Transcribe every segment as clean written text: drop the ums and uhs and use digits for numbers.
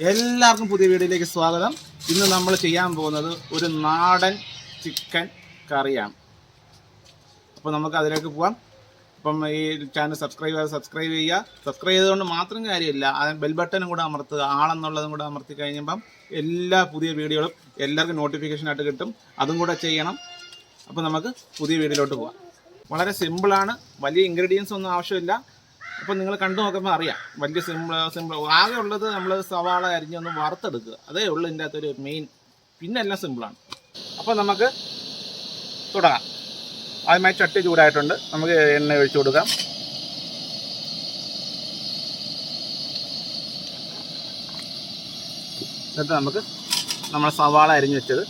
എല്ലാവർക്കും പുതിയ വീഡിയോയിലേക്ക് സ്വാഗതം. ഇന്ന് നമ്മൾ ചെയ്യാൻ പോകുന്നത് ഒരു നാടൻ ചിക്കൻ കറിയാണ്. അപ്പോൾ നമുക്ക് അതിലേക്ക് പോകാം. അപ്പം ഈ ചാനൽ സബ്സ്ക്രൈബ് ചെയ്യുക. സബ്സ്ക്രൈബ് ചെയ്തുകൊണ്ട് മാത്രം കാര്യമില്ല, ബെൽ ബട്ടണും കൂടെ അമർത്തുക. ആളെന്നുള്ളതും കൂടെ അമർത്തി കഴിയുമ്പം എല്ലാ പുതിയ വീഡിയോകളും എല്ലാവർക്കും നോട്ടിഫിക്കേഷനായിട്ട് കിട്ടും. അതും കൂടെ ചെയ്യണം. അപ്പോൾ നമുക്ക് പുതിയ വീഡിയോയിലോട്ട് പോകാം. വളരെ സിമ്പിളാണ്, വലിയ ഇൻഗ്രീഡിയൻസ് ഒന്നും ആവശ്യമില്ല. അപ്പോൾ നിങ്ങൾ കണ്ടു നോക്കുമ്പോൾ അറിയാം, വലിയ സിമ്പിൾ ആകെ ഉള്ളത് നമ്മൾ സവാള അരിഞ്ഞൊന്ന് വറുത്തെടുക്കുക, അതേ ഉള്ളൂ ഇതിൻ്റെ അകത്തൊരു മെയിൻ. പിന്നെ എല്ലാം സിമ്പിളാണ്. അപ്പോൾ നമുക്ക് തുടങ്ങാം. ആദ്യമായി ചട്ടി ചൂടായിട്ടുണ്ട്, നമുക്ക് എണ്ണ ഒഴിച്ചു കൊടുക്കാം. എന്നിട്ട് നമുക്ക് നമ്മൾ സവാള അരിഞ്ഞ് വെച്ചത്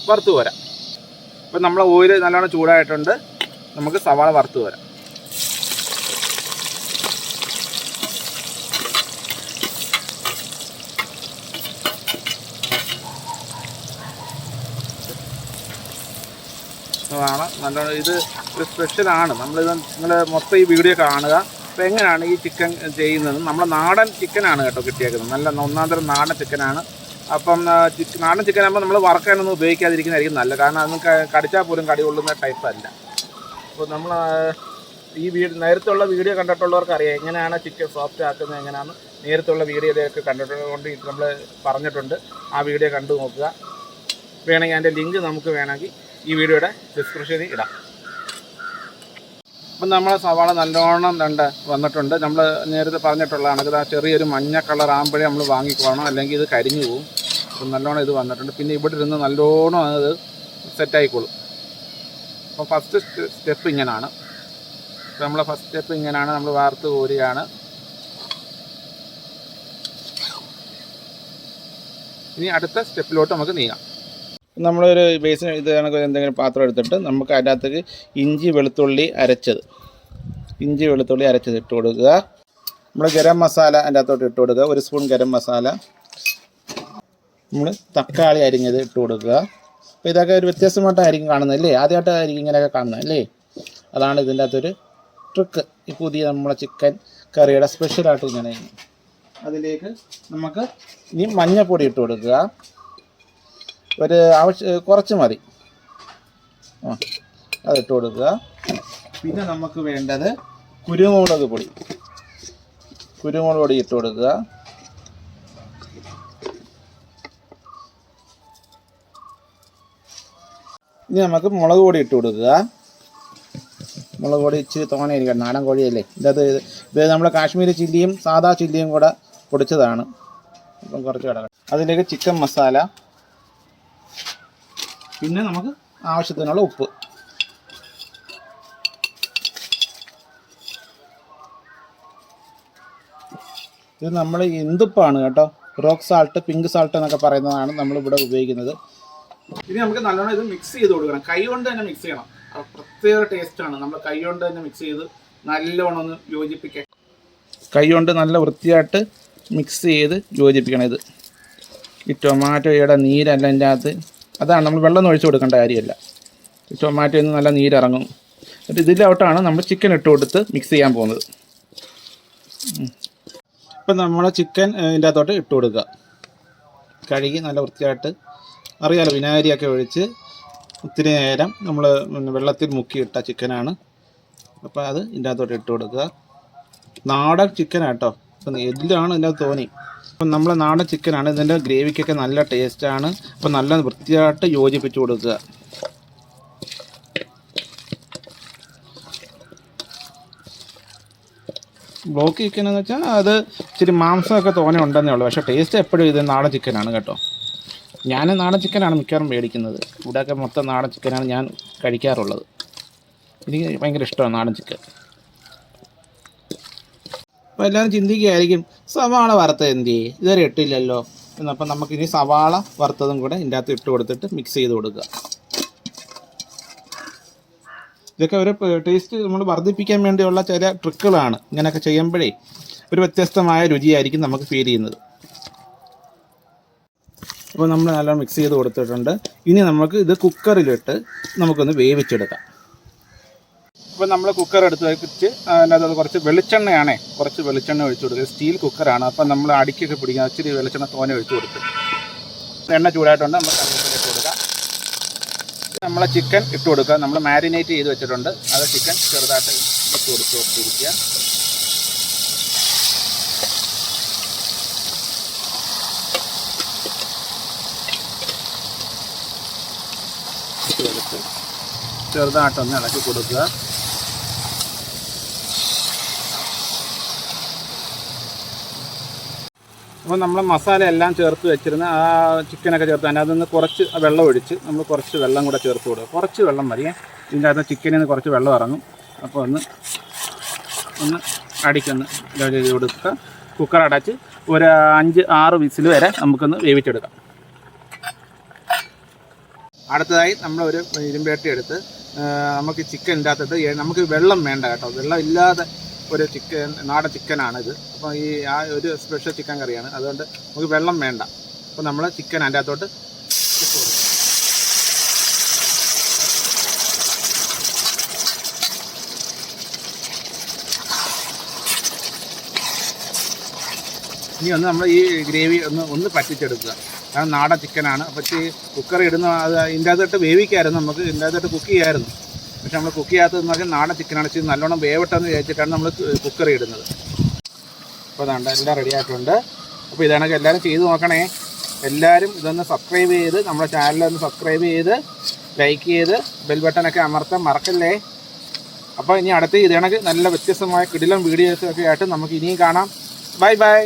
വറുത്ത് പോരാം. അപ്പോൾ നമ്മൾ ഓയിൽ നല്ലോണം ചൂടായിട്ടുണ്ട്, നമുക്ക് സവാള വറുത്ത് പോരാം. നല്ലോണം ഇത് ഒരു സ്പെഷ്യലാണ്. നിങ്ങൾ മൊത്തം ഈ വീഡിയോ കാണുക. അപ്പോൾ എങ്ങനെയാണ് ഈ ചിക്കൻ ചെയ്യുന്നത്? നമ്മുടെ നാടൻ ചിക്കനാണ് കേട്ടോ കിട്ടിയേക്കുന്നത്, നല്ല ഒന്നാം തരം നാടൻ ചിക്കനാണ്. അപ്പം നാടൻ ചിക്കൻ ആകുമ്പോൾ നമ്മൾ വറക്കാനൊന്നും ഉപയോഗിക്കാതിരിക്കുന്നതായിരിക്കും നല്ലത്, കാരണം അതൊന്നും കടിച്ചാൽ പോലും കടി കൊള്ളുന്ന ടൈപ്പല്ല. അപ്പോൾ നമ്മൾ ഈ നേരത്തുള്ള വീഡിയോ കണ്ടിട്ടുള്ളവർക്ക് അറിയാം എങ്ങനെയാണ് ചിക്കൻ സോഫ്റ്റ് ആക്കുന്നത് എങ്ങനെയാണ്. നേരത്തുള്ള വീഡിയോയിലൊക്കെ കണ്ടിട്ടുകൊണ്ട് നമ്മൾ പറഞ്ഞിട്ടുണ്ട്, ആ വീഡിയോ കണ്ടു നോക്കുക. വേണമെങ്കിൽ അതിൻ്റെ ലിങ്ക് നമുക്ക് വേണമെങ്കിൽ ഈ വീഡിയോയുടെ ഡിസ്ക്രിപ്ഷനിൽ ഇടാം. അപ്പം നമ്മളെ സവാള നല്ലോണം വന്നിട്ടുണ്ട്. നമ്മൾ നേരത്തെ പറഞ്ഞിട്ടുള്ളതാണ്, ഇത് ആ ചെറിയൊരു മഞ്ഞ കളർ ആകുമ്പോഴേ നമ്മൾ വാങ്ങിക്കോണം, അല്ലെങ്കിൽ ഇത് കരിഞ്ഞു പോകും. അപ്പം നല്ലോണം ഇത് വന്നിട്ടുണ്ട്. പിന്നെ ഇവിടെ ഇരുന്ന് നല്ലോണം അത് സെറ്റായിക്കോളും. അപ്പോൾ ഫസ്റ്റ് സ്റ്റെപ്പ് ഇങ്ങനെയാണ്. നമ്മളെ ഫസ്റ്റ് സ്റ്റെപ്പ് ഇങ്ങനെയാണ്, നമ്മൾ വാർത്ത് കോരുകയാണ്. ഇനി അടുത്ത സ്റ്റെപ്പിലോട്ട് നമുക്ക് നീങ്ങാം. നമ്മളൊരു ബേസിന് ഇത് കണക്ക് എന്തെങ്കിലും പാത്രം എടുത്തിട്ട് നമുക്ക് അതിനകത്തേക്ക് ഇഞ്ചി വെളുത്തുള്ളി അരച്ചത് ഇട്ട് കൊടുക്കുക. നമ്മൾ ഗരം മസാല അതിൻ്റെ അകത്തോട്ട് ഇട്ട് കൊടുക്കുക, 1 സ്പൂൺ ഗരം മസാല. നമ്മൾ തക്കാളി അരിഞ്ഞത് ഇട്ട് കൊടുക്കുക. അപ്പോൾ ഇതൊക്കെ ഒരു വ്യത്യസ്തമായിട്ടായിരിക്കും കാണുന്നത് അല്ലേ, ആദ്യമായിട്ടായിരിക്കും ഇങ്ങനെയൊക്കെ കാണുന്നത് അല്ലേ. അതാണ് ഇതിൻ്റെ അകത്തൊരു ട്രിക്ക്, ഈ പുതിയ നമ്മളെ ചിക്കൻ കറിയുടെ സ്പെഷ്യലായിട്ട് ഇങ്ങനെ. അതിലേക്ക് നമുക്ക് ഇനി മഞ്ഞൾപ്പൊടി ഇട്ട് കൊടുക്കുക, ഒരു കുറച്ച് മതി, അതിട്ട് കൊടുക്കുക. പിന്നെ നമുക്ക് വേണ്ടത് കുരുമുളക് പൊടി ഇട്ട് കൊടുക്കുക. ഇനി നമുക്ക് മുളക് പൊടി ഇട്ട് കൊടുക്കുക. മുളക് പൊടി ഇച്ചിരി തോനെയിരിക്കണം, നാടൻ കോഴിയല്ലേ. ഇത് നമ്മൾ കാശ്മീരി ചില്ലിയും സാദാ ചില്ലിയും കൂടെ പൊടിച്ചതാണ്. അപ്പം കുറച്ച് കിടക്കണം. അതിലേക്ക് ചിക്കൻ മസാല, പിന്നെ നമുക്ക് ആവശ്യത്തിനുള്ള ഉപ്പ്. ഇത് നമ്മൾ ഇന്ദുപ്പാണ് കേട്ടോ, റോക്ക് സാൾട്ട്, പിങ്ക് സാൾട്ട് എന്നൊക്കെ പറയുന്നതാണ് നമ്മളിവിടെ ഉപയോഗിക്കുന്നത്. ഇനി നമുക്ക് നല്ലോണം ഇത് മിക്സ് ചെയ്ത് കൊടുക്കണം, കൈ കൊണ്ട് തന്നെ മിക്സ് ചെയ്യണം. പ്രത്യേക ടേസ്റ്റാണ്. നമ്മൾ കൈ കൊണ്ട് തന്നെ മിക്സ് ചെയ്ത് നല്ലോണം ഒന്ന് യോജിപ്പിക്കാം. കൈ കൊണ്ട് നല്ല വൃത്തിയായിട്ട് മിക്സ് ചെയ്ത് യോജിപ്പിക്കണം. ഇത് ഈ ടൊമാറ്റോയുടെ നീരല്ല അതിൻ്റെ അകത്ത്, അതാണ് നമ്മൾ വെള്ളം ഒഴിച്ച് കൊടുക്കേണ്ട കാര്യമല്ല. ടൊമാറ്റോയിൽ നിന്ന് നല്ല നീരിറങ്ങും. എന്നിട്ട് ഇതിലോട്ടാണ് നമ്മൾ ചിക്കൻ ഇട്ട് കൊടുത്ത് മിക്സ് ചെയ്യാൻ പോകുന്നത്. ഇപ്പം നമ്മൾ ചിക്കൻ ഇതിൻ്റെ അകത്തോട്ട് ഇട്ട് കൊടുക്കുക, കഴുകി നല്ല വൃത്തിയായിട്ട്. അറിയാലോ, വിനാഗിരിയൊക്കെ ഒഴിച്ച് ഒത്തിരി നേരം നമ്മൾ വെള്ളത്തിൽ മുക്കിയിട്ട ചിക്കനാണ്. അപ്പോൾ അത് ഇതിൻ്റെ അകത്തോട്ട് ഇട്ട് കൊടുക്കുക. നാടൻ ചിക്കനാട്ടോ, അപ്പം എല്ലാണ് ഇതിൻ്റെ അകത്ത് തോന്നി. അപ്പം നമ്മൾ നാടൻ ചിക്കനാണ്, ഇതിൻ്റെ ഗ്രേവിക്കൊക്കെ നല്ല ടേസ്റ്റാണ്. അപ്പം നല്ല വൃത്തിയായിട്ട് യോജിപ്പിച്ച് കൊടുക്കുക. ബ്ലോക്ക് ചിക്കൻ എന്ന് വെച്ചാൽ അത് ഇച്ചിരി മാംസമൊക്കെ തോനെ ഉണ്ടെന്നേ ഉള്ളൂ, പക്ഷേ ടേസ്റ്റ് എപ്പോഴും ഇത് നാടൻ ചിക്കനാണ് കേട്ടോ. ഞാൻ നാടൻ ചിക്കനാണ് മിക്കവാറും മേടിക്കുന്നത്. ഇവിടെയൊക്കെ മൊത്തം നാടൻ ചിക്കനാണ് ഞാൻ കഴിക്കാറുള്ളത്. എനിക്ക് ഭയങ്കര ഇഷ്ടമാണ് നാടൻ ചിക്കൻ. അപ്പോൾ എല്ലാവരും ചിന്തിക്കുകയായിരിക്കും, സവാള വറുത്തത് എന്ത് ഇതുവരെ ഇട്ടില്ലല്ലോ എന്നപ്പം നമുക്കിനി സവാള വറുത്തതും കൂടെ ഇതിൻ്റെ അകത്ത് ഇട്ട് കൊടുത്തിട്ട് മിക്സ് ചെയ്ത് കൊടുക്കുക. ഇതൊക്കെ ഒരു ടേസ്റ്റ് നമ്മൾ വർദ്ധിപ്പിക്കാൻ വേണ്ടിയുള്ള ചില ട്രിക്കുകളാണ്. ഇങ്ങനെയൊക്കെ ചെയ്യുമ്പോഴേ ഒരു വ്യത്യസ്തമായ രുചിയായിരിക്കും നമുക്ക് ഫീൽ ചെയ്യുന്നത്. അപ്പോൾ നമ്മൾ നല്ല മിക്സ് ചെയ്ത് കൊടുത്തിട്ടുണ്ട്. ഇനി നമുക്ക് ഇത് കുക്കറിലിട്ട് നമുക്കൊന്ന് വേവിച്ചെടുക്കാം. അപ്പോൾ നമ്മൾ കുക്കർ എടുത്ത് വെച്ച് അതിനകത്ത് കുറച്ച് വെളിച്ചെണ്ണയാണേ, കുറച്ച് വെളിച്ചെണ്ണ ഒഴിച്ചു കൊടുക്കുക. സ്റ്റീൽ കുക്കറാണ്, അപ്പം നമ്മൾ അടിക്കൊക്കെ പിടിക്കാൻ ഇച്ചിരി വെളിച്ചെണ്ണ തോനെ ഒഴിച്ചു കൊടുത്ത് എണ്ണ ചൂടായിട്ടുണ്ട്. നമ്മൾ കറിവേപ്പില ഇട്ട് കൊടുക്കുക. നമ്മളെ ചിക്കൻ ഇട്ട് കൊടുക്കുക. നമ്മൾ മാരിനേറ്റ് ചെയ്ത് വെച്ചിട്ടുണ്ട്, അത് ചിക്കൻ ചെറുതായിട്ട് ഇട്ട് കൊടുത്തിരിക്കുക. ചെറുതായിട്ടൊന്ന് ഇളക്കി കൊടുക്കുക. അപ്പോൾ നമ്മൾ മസാല എല്ലാം ചേർത്ത് വെച്ചിരുന്ന ആ ചിക്കനൊക്കെ ചേർത്ത് അതിനകത്ത് നിന്ന് കുറച്ച് വെള്ളം ഒഴിച്ച് നമ്മൾ കുറച്ച് വെള്ളം കൂടെ ചേർത്ത് കൊടുക്കുക. കുറച്ച് വെള്ളം മതിയേ, ഇതിൻ്റെ അകത്ത് ചിക്കനിൽ നിന്ന് കുറച്ച് വെള്ളം ഇറങ്ങും. അപ്പോൾ ഒന്ന് അടിക്കൊന്ന് ചെയ്ത് കൊടുക്കുക. കുക്കർ അടച്ച് ഒരു 5-6 വിസിൽ വരെ നമുക്കൊന്ന് വേവിച്ചെടുക്കാം. അടുത്തതായി നമ്മളൊരു ഇരുമ്പേട്ടി എടുത്ത് നമുക്ക് ചിക്കൻ ഇല്ലാത്തിട്ട് നമുക്ക് വെള്ളം വേണ്ട കേട്ടോ, വെള്ളം ഇല്ലാതെ ഒരു ചിക്കൻ, നാടൻ ചിക്കനാണിത്. അപ്പോൾ ഈ ആ ഒരു സ്പെഷ്യൽ ചിക്കൻ കറിയാണ്, അതുകൊണ്ട് നമുക്ക് വെള്ളം വേണ്ട. അപ്പോൾ നമ്മൾ ചിക്കൻ അതിൻ്റെ അകത്തോട്ട് ഇട്ട് കൊടുക്കും. ഇനി നമ്മൾ ഈ ഗ്രേവി ഒന്ന് പറ്റിച്ചെടുക്കുക. കാരണം നാടൻ ചിക്കനാണ്. അപ്പോൾ ഈ കുക്കർ ഇടുന്ന അത് ഇതിൻ്റെ അകത്തോട്ട് വേവിക്കായിരുന്നു, നമുക്ക് ഇതിൻ്റെ അകത്തോട്ട് കുക്ക് ചെയ്യായിരുന്നു. പക്ഷെ നമ്മൾ കുക്ക് ചെയ്യാത്തതെന്ന് പറഞ്ഞാൽ നാടൻ ചിക്കനാണ്. ഇച്ചിരി നല്ലോണം വേവട്ടെന്ന് വിചാരിച്ചിട്ടാണ് നമ്മൾ കുക്കർ ഇടുന്നത്. അപ്പോൾ അതാണ്ട് എല്ലാം റെഡി ആയിട്ടുണ്ട്. അപ്പോൾ ഇതാണെങ്കിൽ എല്ലാവരും ചെയ്ത് നോക്കണേ. എല്ലാവരും ഇതൊന്ന് സബ്സ്ക്രൈബ് ചെയ്ത് നമ്മുടെ ചാനലൊന്ന് സബ്സ്ക്രൈബ് ചെയ്ത് ലൈക്ക് ചെയ്ത് ബെൽ ബട്ടണൊക്കെ അമർത്താൻ മറക്കല്ലേ. അപ്പോൾ ഇനി അടുത്ത് ഇതാണെങ്കിൽ നല്ല വ്യത്യസ്തമായ കിടിലം വീഡിയോസൊക്കെ ആയിട്ട് നമുക്ക് ഇനിയും കാണാം. Bye bye.